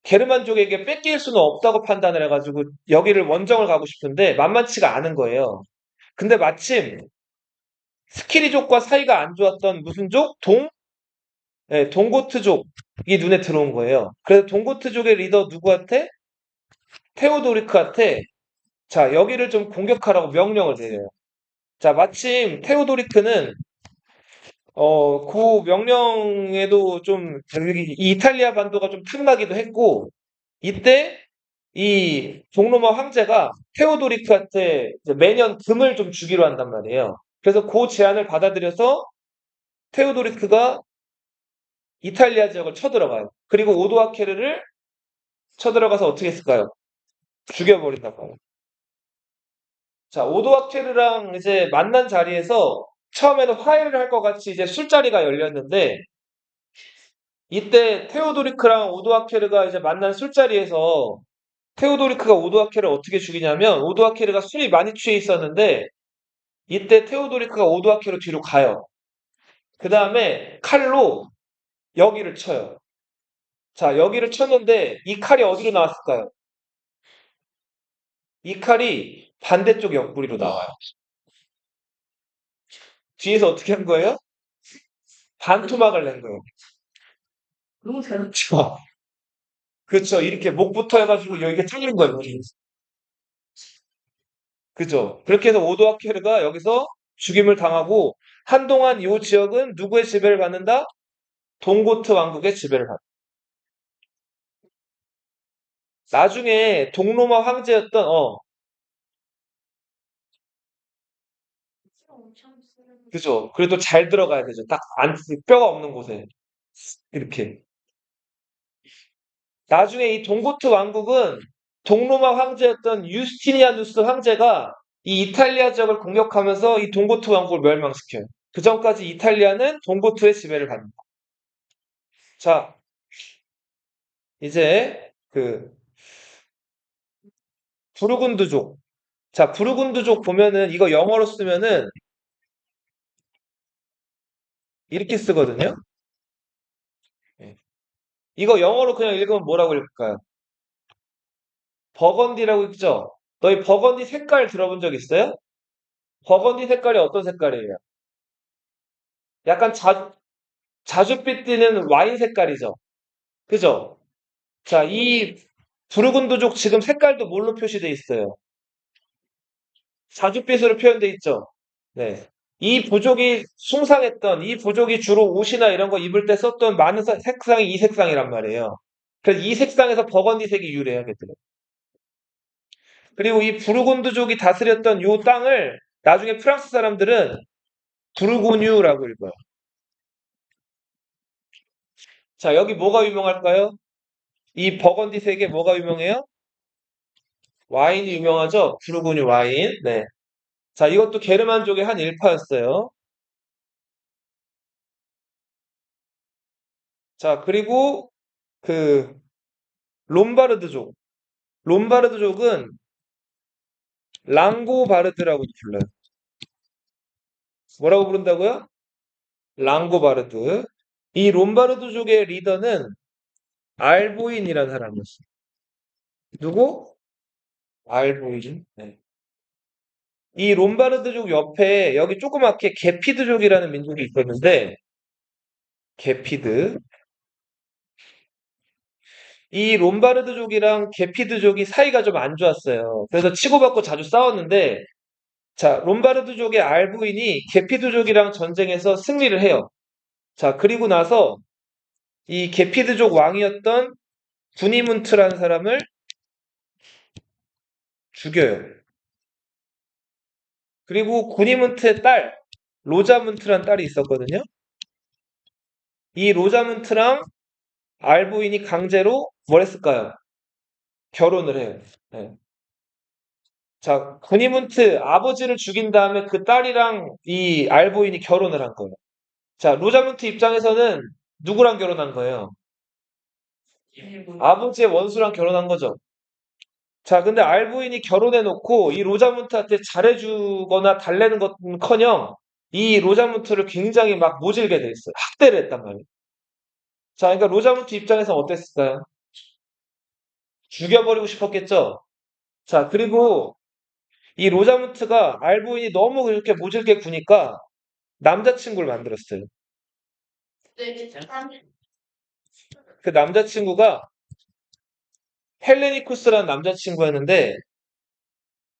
게르만족에게 뺏길 수는 없다고 판단을 해가지고 여기를 원정을 가고 싶은데 만만치가 않은 거예요. 근데 마침 스키리족과 사이가 안 좋았던 무슨 족? 동고트족이 눈에 들어온 거예요. 그래서 동고트족의 리더 누구한테? 테오도리크한테 자, 여기를 좀 공격하라고 명령을 내려요. 자, 마침 테오도리크는 그 명령에도 좀 여기 이 이탈리아 반도가 좀 탐나기도 했고 이때 이 동로마 황제가 테오도리크한테 이제 매년 금을 좀 주기로 한단 말이에요. 그래서 그 제안을 받아들여서 테오도리크가 이탈리아 지역을 쳐들어가요. 그리고 오도아케르를 쳐들어가서 어떻게 했을까요? 죽여버린다고. 자, 오도아케르랑 이제 만난 자리에서 처음에는 화해를 할 것 같이 이제 술자리가 열렸는데 이때 테오도리크랑 오도아케르가 이제 만난 술자리에서 테오도리크가 오도아케르를 어떻게 죽이냐면 오도아케르가 술이 많이 취해 있었는데 이때 테오도리크가 오도아케르 뒤로 가요. 그 다음에 칼로 여기를 쳐요. 자, 여기를 쳤는데 이 칼이 어디로 나왔을까요? 이 칼이 반대쪽 옆구리로 나와요. 뒤에서 어떻게 한 거예요? 반토막을 낸 거예요. 너무 잘했죠. 그렇죠. 이렇게 목부터 해가지고 여기가 잘린 거예요. 그죠. 그렇게 해서 오도아케르가 여기서 죽임을 당하고 한동안 이 지역은 누구의 지배를 받는다? 동고트 왕국의 지배를 받는다. 나중에 동로마 황제였던 엄청 쓰는 그죠. 그래도 잘 들어가야 되죠. 딱 안, 뼈가 없는 곳에 이렇게. 나중에 이 동고트 왕국은 동로마 황제였던 유스티니아누스 황제가 이 이탈리아 지역을 공격하면서 이 동고트 왕국을 멸망시켜요. 그 전까지 이탈리아는 동고트의 지배를 받는다. 자, 이제 그 부르군드족. 자, 부르군드족 보면은 이거 영어로 쓰면은 이렇게 쓰거든요. 예. 이거 영어로 그냥 읽으면 뭐라고 읽을까요? 버건디라고 읽죠? 너희 버건디 색깔 들어본 적 있어요? 버건디 색깔이 어떤 색깔이에요? 약간 자줏빛 띠는 와인 색깔이죠. 그죠? 자, 이 부르군드족 지금 색깔도 뭘로 표시돼 있어요? 자줏빛으로 표현돼 있죠. 네. 이 부족이 숭상했던 이 부족이 주로 옷이나 이런 거 입을 때 썼던 많은 색상이 이 색상이란 말이에요. 그래서 이 색상에서 버건디색이 유래하겠더라고요. 그리고 이 부르곤드족이 다스렸던 요 땅을 나중에 프랑스 사람들은 부르고뉴라고 읽어요. 자, 여기 뭐가 유명할까요? 이 버건디색에 뭐가 유명해요? 와인이 유명하죠? 부르고뉴 와인. 네. 자, 이것도 게르만족의 한 일파였어요. 자, 그리고 그 롬바르드족. 롬바르드족은 랑고바르드라고 불러요. 뭐라고 부른다고요? 랑고바르드. 이 롬바르드족의 리더는 알보인이라는 사람이었어요. 누구? 알보인. 네. 이 롬바르드족 옆에 여기 조그맣게 게피드족이라는 민족이 있었는데 게피드. 이 롬바르드족이랑 게피드족이 사이가 좀 안 좋았어요. 그래서 치고받고 자주 싸웠는데 자, 롬바르드족의 알부인이 게피드족이랑 전쟁에서 승리를 해요. 자, 그리고 나서 이 게피드족 왕이었던 구니문트라는 사람을 죽여요. 그리고 구니문트의 딸 로자문트란 딸이 있었거든요. 이 로자문트랑 알부인이 강제로 뭘 했을까요? 결혼을 해요. 네. 자, 구니문트 아버지를 죽인 다음에 그 딸이랑 이 알보인이 결혼을 한 거예요. 자, 로자문트 입장에서는 누구랑 결혼한 거예요? 아버지의 원수랑 결혼한 거죠. 자, 근데 알보인이 결혼해놓고 이 로자문트한테 잘해주거나 달래는 것은커녕 이 로자문트를 굉장히 막 모질게 돼 있어요. 학대를 했단 말이에요. 자, 그러니까 로자문트 입장에서 어땠을까요? 죽여버리고 싶었겠죠? 자, 그리고 이 로자문트가 알보인이 너무 그렇게 모질게 구니까 남자친구를 만들었어요. 그 남자친구가 헬레니쿠스라는 남자친구였는데,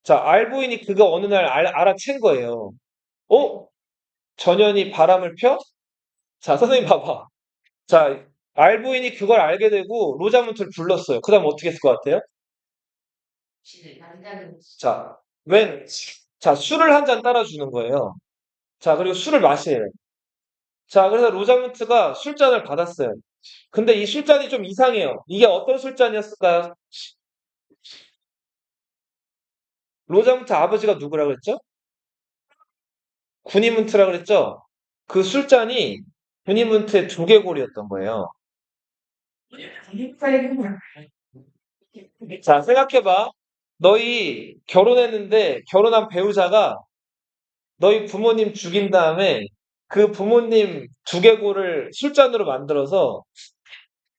자, 알보인이 그거 어느 날 알아챈 거예요. 어? 전현이 바람을 펴? 자, 선생님 봐봐. 자, 알보인이 그걸 알게 되고 로자문트를 불렀어요. 그 다음 어떻게 했을 것 같아요? 자, 자, 술을 한 잔 따라주는 거예요. 자, 그리고 술을 마셔요. 자, 그래서 로자문트가 술잔을 받았어요. 근데 이 술잔이 좀 이상해요. 이게 어떤 술잔이었을까요? 로자문트 아버지가 누구라 그랬죠? 구니문트라 그랬죠? 그 술잔이 구니문트의 두개골이었던 거예요. 자, 생각해봐. 너희 결혼했는데 결혼한 배우자가 너희 부모님 죽인 다음에 그 부모님 두개골을 술잔으로 만들어서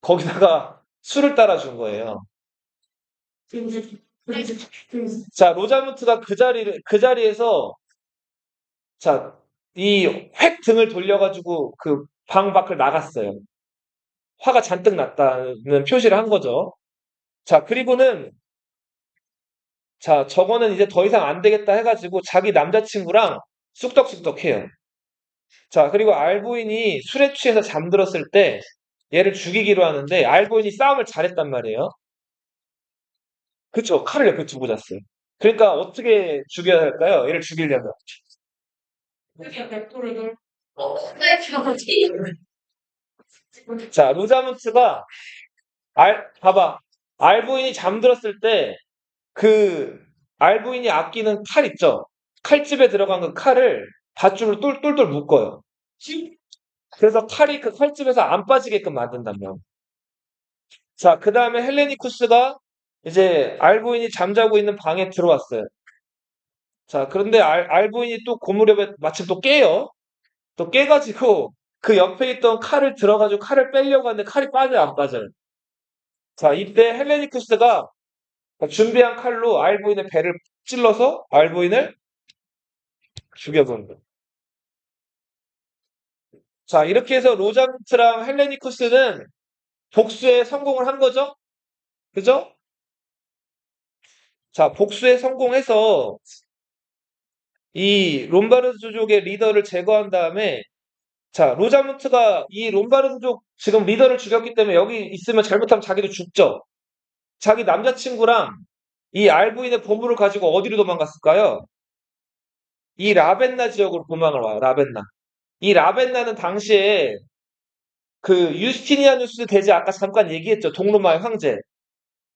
거기다가 술을 따라준 거예요. 자, 로자문트가 그 자리에서 자, 이 획 등을 돌려가지고 그 방 밖을 나갔어요. 화가 잔뜩 났다는 표시를 한 거죠. 자, 그리고는 자, 저거는 이제 더 이상 안 되겠다 해가지고 자기 남자친구랑 쑥덕쑥덕 해요. 자, 그리고 알보인이 술에 취해서 잠들었을 때 얘를 죽이기로 하는데 알보인이 싸움을 잘했단 말이에요. 그쵸? 칼을 옆에 두고 잤어요. 그러니까 어떻게 죽여야 할까요? 얘를 죽이려면. 자, 로자문트가 봐봐. 알보인이 잠들었을 때 그 알부인이 아끼는 칼 있죠? 칼집에 들어간 그 칼을 밧줄로 똘똘똘 묶어요. 그래서 칼이 그 칼집에서 안 빠지게끔 만든다며. 자, 그 다음에 헬레니쿠스가 이제 알부인이 잠자고 있는 방에 들어왔어요. 자, 그런데 알부인이 또 그 무렵에 마침 또 깨요. 또 깨가지고 그 옆에 있던 칼을 들어가지고 칼을 빼려고 하는데 칼이 빠져요, 안 빠져요? 자, 이때 헬레니쿠스가 준비한 칼로 알부인의 배를 찔러서 알부인을 죽여버린 거예요. 자, 이렇게 해서 로자문트랑 헬레니쿠스는 복수에 성공을 한 거죠? 그죠? 자, 복수에 성공해서 이 롬바르드족의 리더를 제거한 다음에 자, 로자문트가 이 롬바르드족 지금 리더를 죽였기 때문에 여기 있으면 잘못하면 자기도 죽죠? 자기 남자친구랑 이 알부인의 보물을 가지고 어디로 도망갔을까요? 이 라벤나 지역으로 도망을 와요, 라벤나. 이 라벤나는 당시에 그 유스티니아누스 대제 아까 잠깐 얘기했죠. 동로마의 황제.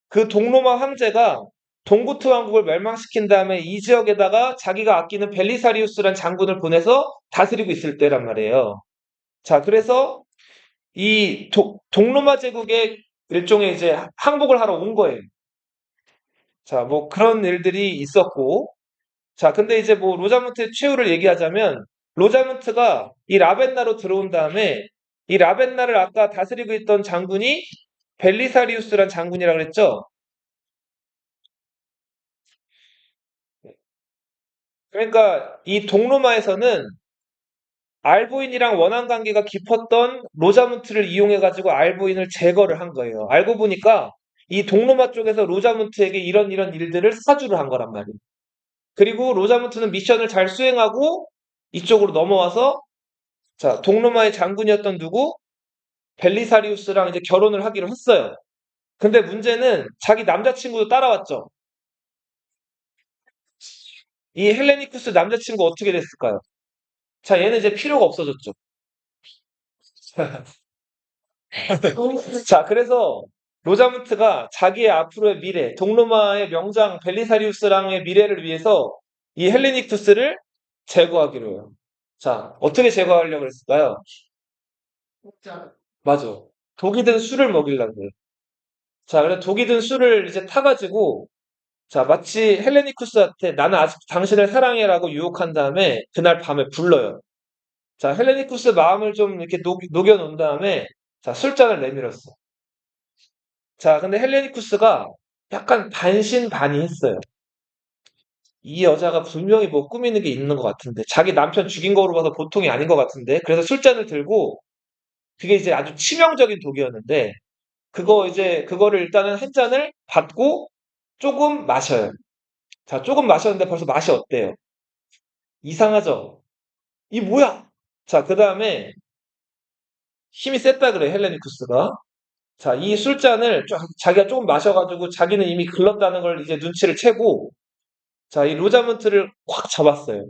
그 동로마 황제가 동고트 왕국을 멸망시킨 다음에 이 지역에다가 자기가 아끼는 벨리사리우스란 장군을 보내서 다스리고 있을 때란 말이에요. 자, 그래서 이 동로마 제국의 일종의 이제 항복을 하러 온 거예요. 자, 뭐 그런 일들이 있었고, 자, 근데 이제 뭐 로자문트의 최후를 얘기하자면 로자문트가 이 라벤나로 들어온 다음에 이 라벤나를 아까 다스리고 있던 장군이 벨리사리우스란 장군이라고 그랬죠? 그러니까 이 동로마에서는 알보인이랑 원한 관계가 깊었던 로자문트를 이용해가지고 알보인을 제거를 한 거예요. 알고 보니까 이 동로마 쪽에서 로자문트에게 이런 일들을 사주를 한 거란 말이에요. 그리고 로자문트는 미션을 잘 수행하고 이쪽으로 넘어와서 자, 동로마의 장군이었던 누구? 벨리사리우스랑 이제 결혼을 하기로 했어요. 근데 문제는 자기 남자친구도 따라왔죠. 이 헬레니쿠스 남자친구 어떻게 됐을까요? 자, 얘는 이제 필요가 없어졌죠. 자, 그래서 로자문트가 자기의 앞으로의 미래, 동로마의 명장 벨리사리우스랑의 미래를 위해서 이 헬레니쿠스를 제거하기로 해요. 자, 어떻게 제거하려고 했을까요? 맞아. 독이 든 술을 먹이려고 해요. 자, 그래서 독이 든 술을 이제 타가지고, 자, 마치 헬레니쿠스한테 나는 아직 당신을 사랑해라고 유혹한 다음에 그날 밤에 불러요. 자, 헬레니쿠스 마음을 좀 이렇게 녹여놓은 다음에, 자, 술잔을 내밀었어. 자, 근데 헬레니쿠스가 약간 반신반의했어요. 이 여자가 분명히 뭐 꾸미는 게 있는 것 같은데, 자기 남편 죽인 거로 봐서 보통이 아닌 것 같은데, 그래서 술잔을 들고, 그게 이제 아주 치명적인 독이었는데, 그거를 일단은 한 잔을 받고 조금 마셔요. 자, 조금 마셨는데 벌써 맛이 어때요? 이상하죠? 이 뭐야? 자, 그 다음에 힘이 셌다 그래, 헬레니쿠스가. 자, 이 술잔을 자기가 조금 마셔가지고 자기는 이미 글렀다는 걸 이제 눈치를 채고, 자, 이 로자문트를 확 잡았어요.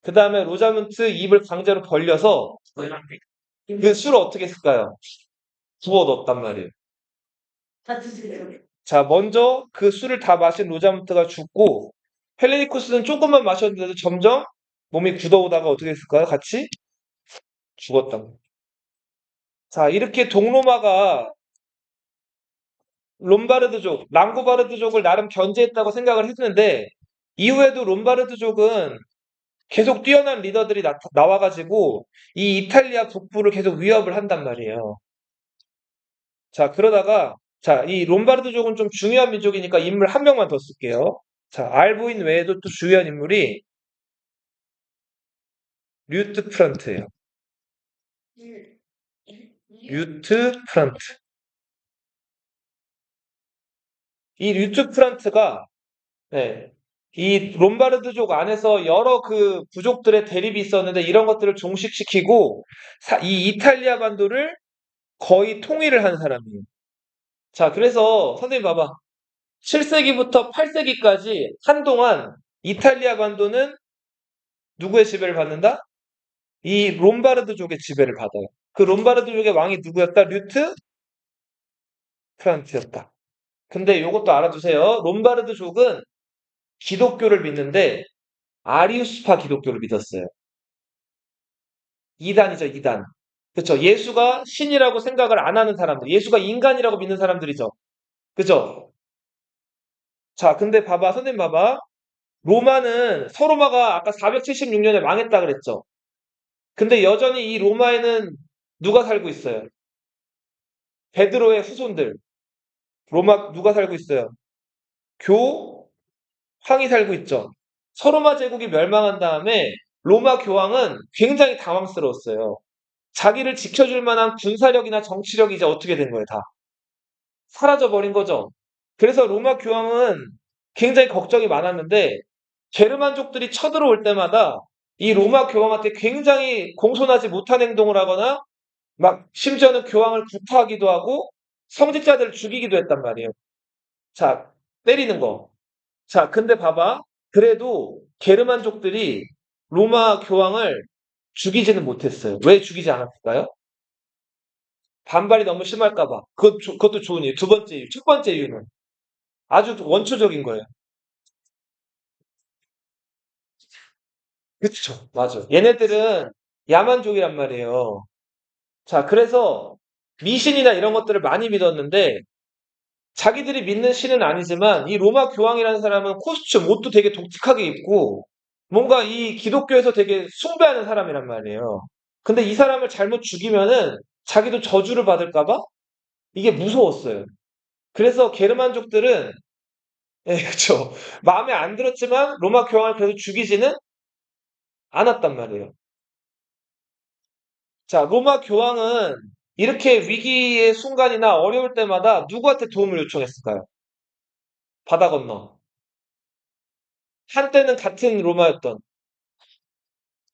그 다음에 로자문트 입을 강제로 벌려서 그 술을 어떻게 했을까요? 부어 넣었단 말이에요. 자, 먼저 그 술을 다 마신 로자문트가 죽고 헬레니쿠스는 조금만 마셨는데도 점점 몸이 굳어오다가 어떻게 했을까요? 같이 죽었단 말이에요. 자, 이렇게 동로마가 롬바르드족, 랑고바르드족을 나름 견제했다고 생각을 했는데 이후에도 롬바르드족은 계속 뛰어난 리더들이 나와가지고 이 이탈리아 북부를 계속 위협을 한단 말이에요. 자, 그러다가 자, 이 롬바르드족은 좀 중요한 민족이니까 인물 한 명만 더 쓸게요. 자, 알보인 외에도 또 중요한 인물이 류트 프란트예요. 류트 프란트. 이 류트 프란트가 네, 이 롬바르드족 안에서 여러 그 부족들의 대립이 있었는데 이런 것들을 종식시키고 이 이탈리아 반도를 거의 통일을 한 사람이에요. 자, 그래서 선생님 봐봐. 7세기부터 8세기까지 한동안 이탈리아 반도는 누구의 지배를 받는다? 이 롬바르드족의 지배를 받아요. 그 롬바르드족의 왕이 누구였다? 류트 프란트였다. 근데 이것도 알아두세요. 롬바르드족은 기독교를 믿는데 아리우스파 기독교를 믿었어요. 이단이죠, 이단. 그쵸? 예수가 신이라고 생각을 안 하는 사람들, 예수가 인간이라고 믿는 사람들이죠. 그죠? 자, 근데 봐봐, 선생님 봐봐. 로마는, 서로마가 아까 476년에 망했다 그랬죠? 근데 여전히 이 로마에는 누가 살고 있어요? 베드로의 후손들. 로마 누가 살고 있어요? 교황이 살고 있죠. 서로마 제국이 멸망한 다음에 로마 교황은 굉장히 당황스러웠어요. 자기를 지켜줄 만한 군사력이나 정치력이 이제 어떻게 된 거예요, 다. 사라져버린 거죠. 그래서 로마 교황은 굉장히 걱정이 많았는데, 게르만족들이 쳐들어올 때마다 이 로마 교황한테 굉장히 공손하지 못한 행동을 하거나, 막, 심지어는 교황을 구타하기도 하고, 성직자들을 죽이기도 했단 말이에요. 자, 때리는 거. 자, 근데 봐봐. 그래도 게르만족들이 로마 교황을 죽이지는 못했어요. 왜 죽이지 않았을까요? 반발이 너무 심할까봐. 그것도 좋은 이유. 두 번째 이유. 첫 번째 이유는 아주 원초적인 거예요. 그쵸. 맞아. 얘네들은 야만족이란 말이에요. 자, 그래서 미신이나 이런 것들을 많이 믿었는데 자기들이 믿는 신은 아니지만 이 로마 교황이라는 사람은 코스튬, 옷도 되게 독특하게 입고 뭔가 이 기독교에서 되게 숭배하는 사람이란 말이에요. 근데 이 사람을 잘못 죽이면은 자기도 저주를 받을까봐 이게 무서웠어요. 그래서 게르만족들은 예, 그쵸. 마음에 안 들었지만 로마 교황을 그래도 죽이지는 않았단 말이에요. 자, 로마 교황은 이렇게 위기의 순간이나 어려울 때마다 누구한테 도움을 요청했을까요? 바다 건너. 한때는 같은 로마였던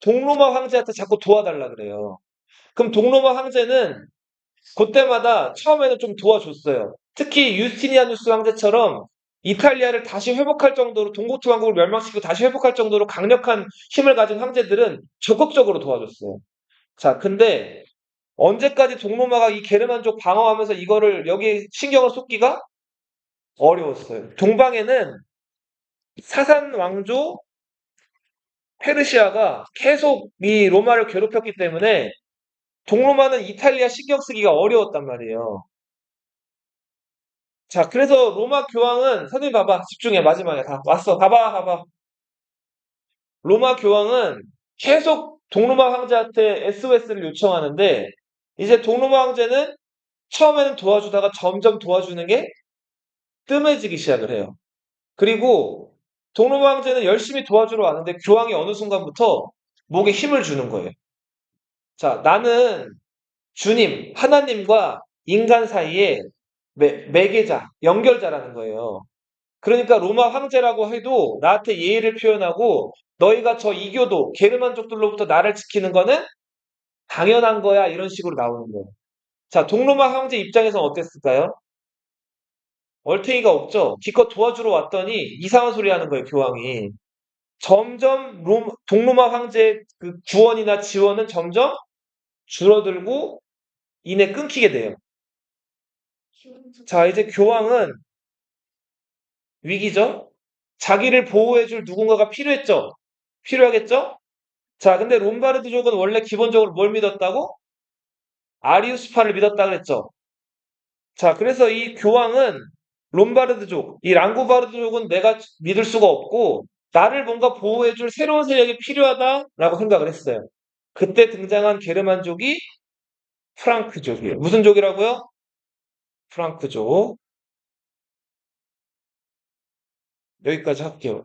동로마 황제한테 자꾸 도와달라 그래요. 그럼 동로마 황제는 그때마다 처음에는 좀 도와줬어요. 특히 유스티니아누스 황제처럼 이탈리아를 다시 회복할 정도로 동고트 왕국을 멸망시키고 다시 회복할 정도로 강력한 힘을 가진 황제들은 적극적으로 도와줬어요. 자, 근데 언제까지 동로마가 이 게르만족 방어하면서 이거를 여기 신경을 쏟기가 어려웠어요. 동방에는 사산 왕조 페르시아가 계속 이 로마를 괴롭혔기 때문에 동로마는 이탈리아 신경 쓰기가 어려웠단 말이에요. 자, 그래서 로마 교황은 선생님 봐봐. 집중해. 마지막에 다 왔어. 봐봐. 로마 교황은 계속 동로마 황제한테 SOS를 요청하는데 이제 동로마 황제는 처음에는 도와주다가 점점 도와주는 게 뜸해지기 시작을 해요. 그리고 동로마 황제는 열심히 도와주러 왔는데 교황이 어느 순간부터 목에 힘을 주는 거예요. 자, 나는 주님, 하나님과 인간 사이에 매개자, 연결자라는 거예요. 그러니까 로마 황제라고 해도 나한테 예의를 표현하고 너희가 저 이교도 게르만족들로부터 나를 지키는 거는 당연한 거야 이런 식으로 나오는 거예요. 자, 동로마 황제 입장에서는 어땠을까요? 얼탱이가 없죠. 기껏 도와주러 왔더니 이상한 소리 하는 거예요, 교황이. 점점 동로마 황제의 그 구원이나 지원은 점점 줄어들고 이내 끊기게 돼요. 자, 이제 교황은 위기죠? 자기를 보호해줄 누군가가 필요했죠? 필요하겠죠? 자, 근데 롬바르드족은 원래 기본적으로 뭘 믿었다고? 아리우스파를 믿었다 그랬죠? 자, 그래서 이 교황은 롬바르드족, 이 랑고바르드족은 내가 믿을 수가 없고 나를 뭔가 보호해줄 새로운 세력이 필요하다라고 생각을 했어요. 그때 등장한 게르만족이 프랑크족이에요. 무슨 족이라고요? 프랑크족. 여기까지 할게요.